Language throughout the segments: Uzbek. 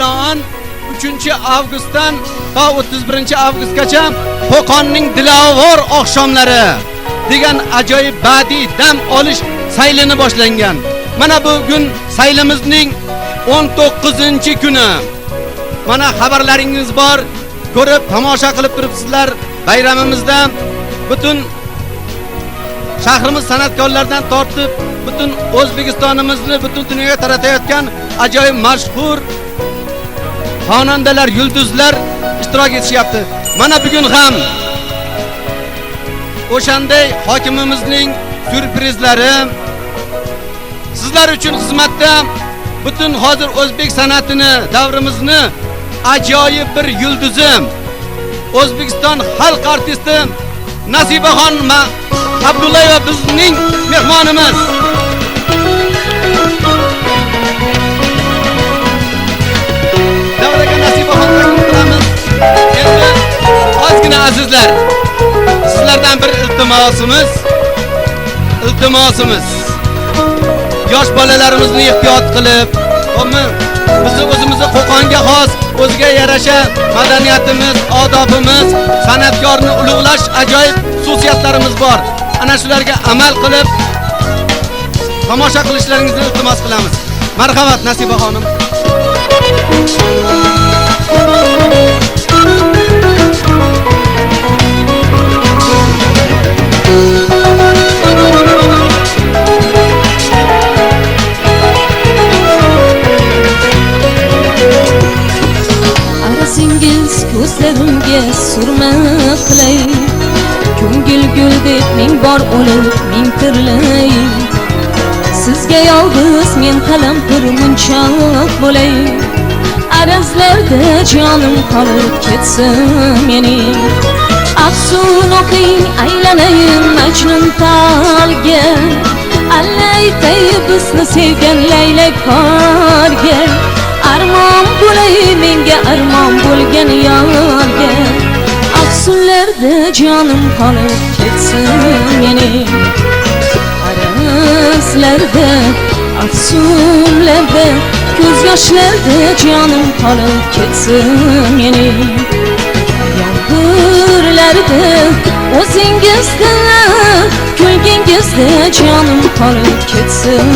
bilan 3-avgustdan to 31-avgustgacha Qo'qonning dilovor oqshomlari degan ajoyib badiiy dam olish saylini boshlangan. Mana bugun saylimizning 19-kuni. Mana xabarlaringiz bor, ko'rib tomosha qilib turibsizlar. Bayramimizda butun shahrimiz san'atkorlardan tortib butun O'zbekistonimizni butun dunyoga taratayotgan ajoyib mashhur xonandalar, yulduzlar ishtirok etishyapti. Mana bugun ham o'shanday hokimimizning syurprizlari sizlar uchun xizmatda butun hozir o'zbek san'atini, davrimizni ajoyib bir yulduzi, O'zbekiston xalq artisti Nasibaxon Abdullayeva bizning mehmonimiz. Davraga Nasibaxon taklif qilamiz. Endi ozgina azizlar, sizlardan bir iltimosimiz. Yosh bolalarimizni ehtiyot qilib, bizni o'zimizni Qo'qonga xos, o'ziga yarasha madaniyatimiz, odobimiz, san'atkorni ulug'lash ajoyib xususiyatlarimiz bor. Ana shularga amal qilib tomosha qilishlaringizni iltimos qilamiz. Marhamat Nasiba xonim. Arasingiz ko'zlarimga surma qilay, ko'ngil gul deb ming bor o'lib ming tirlay. Sizga yolg'iz men qalampir munchoq bo'lay, arazlarda jonim qolib ketsin mening. Afsun o'qing aylanayin Majnun talga, allaytay bizni sevgan laylak qorga. Armon bo'lay menga armon bo'lgan yorga, afsunlarda jonim qolib ketsin mening. Arazlarda, afsunlarda, ko'z yoshlarda jonim qolib ketsin mening. Yomg'irlarda o'zingizda, kulgingizda jonim qolib ketsin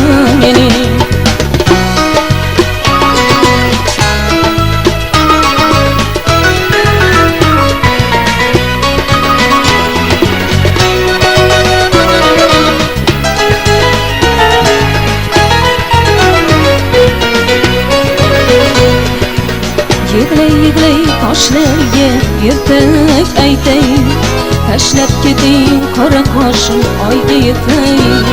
mening. Yig'lay toshlarga yirtiq aytay, tashlab keting qora qoshim oyga yetay.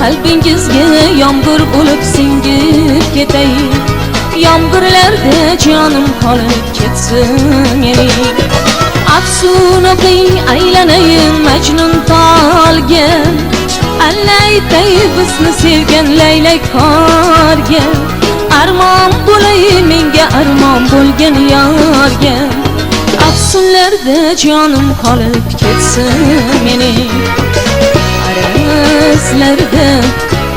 Qalbingizga yomg'ir bo'lib singib ketay, yomg'irlarda jonim qolib ketsin mening. Afsun o'qing aylanayin Majnun talga, allaytay bizni sevgan laylak qorga. Armon bo'lay menga armon bo'lgan yorga, afsunlarda jonim qolib ketsin mening. Arazlarda,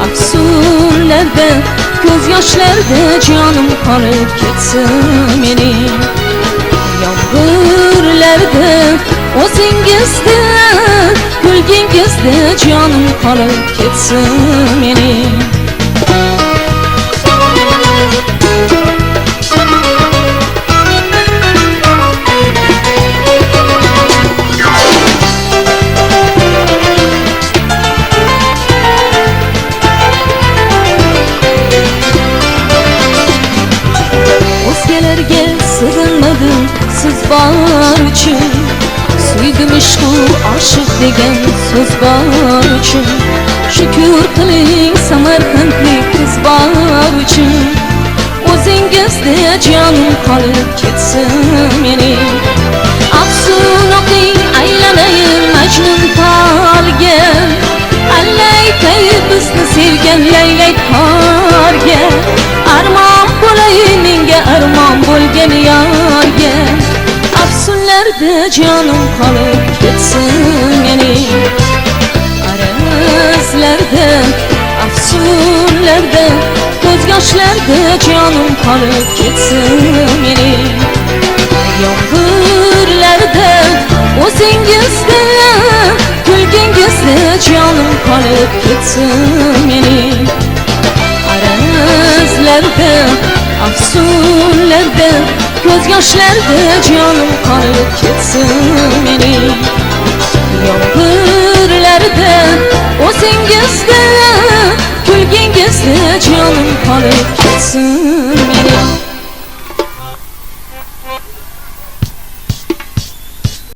afsunlarda, ko'z yoshlarda jonim qolib ketsin mening. Yomg'irlarda o'zingizda, kulgingizda jonim qolib ketsin mening. O'zgalarga sig'inmadim siz bor uchun, suydim ishqu oshiq degan so'z bor uchun. Shukr qiling Samarqandlik qiz bor uchun, o'zingizda jonim qolib ketsin mening. Afsun o'qing aylanayin Majnun talga, allaytay bizni sevgan laylak qorga. Armon bo'lay menga armon bo'lgan yorga, afsunlarda jonim qolib ketsin mening. Arazlarda, afsunlarda, ko'z yoshlarda canım qolib ketsin mening. Yomg'irlarda o'zingizda, kulgingizda canım qolib ketsin mening. Arazlarda, afsunlarda, ko'z yoshlarda canım qolib ketsin mening. Yomg'irlarda o'zingizda, kulgingizda canım qolib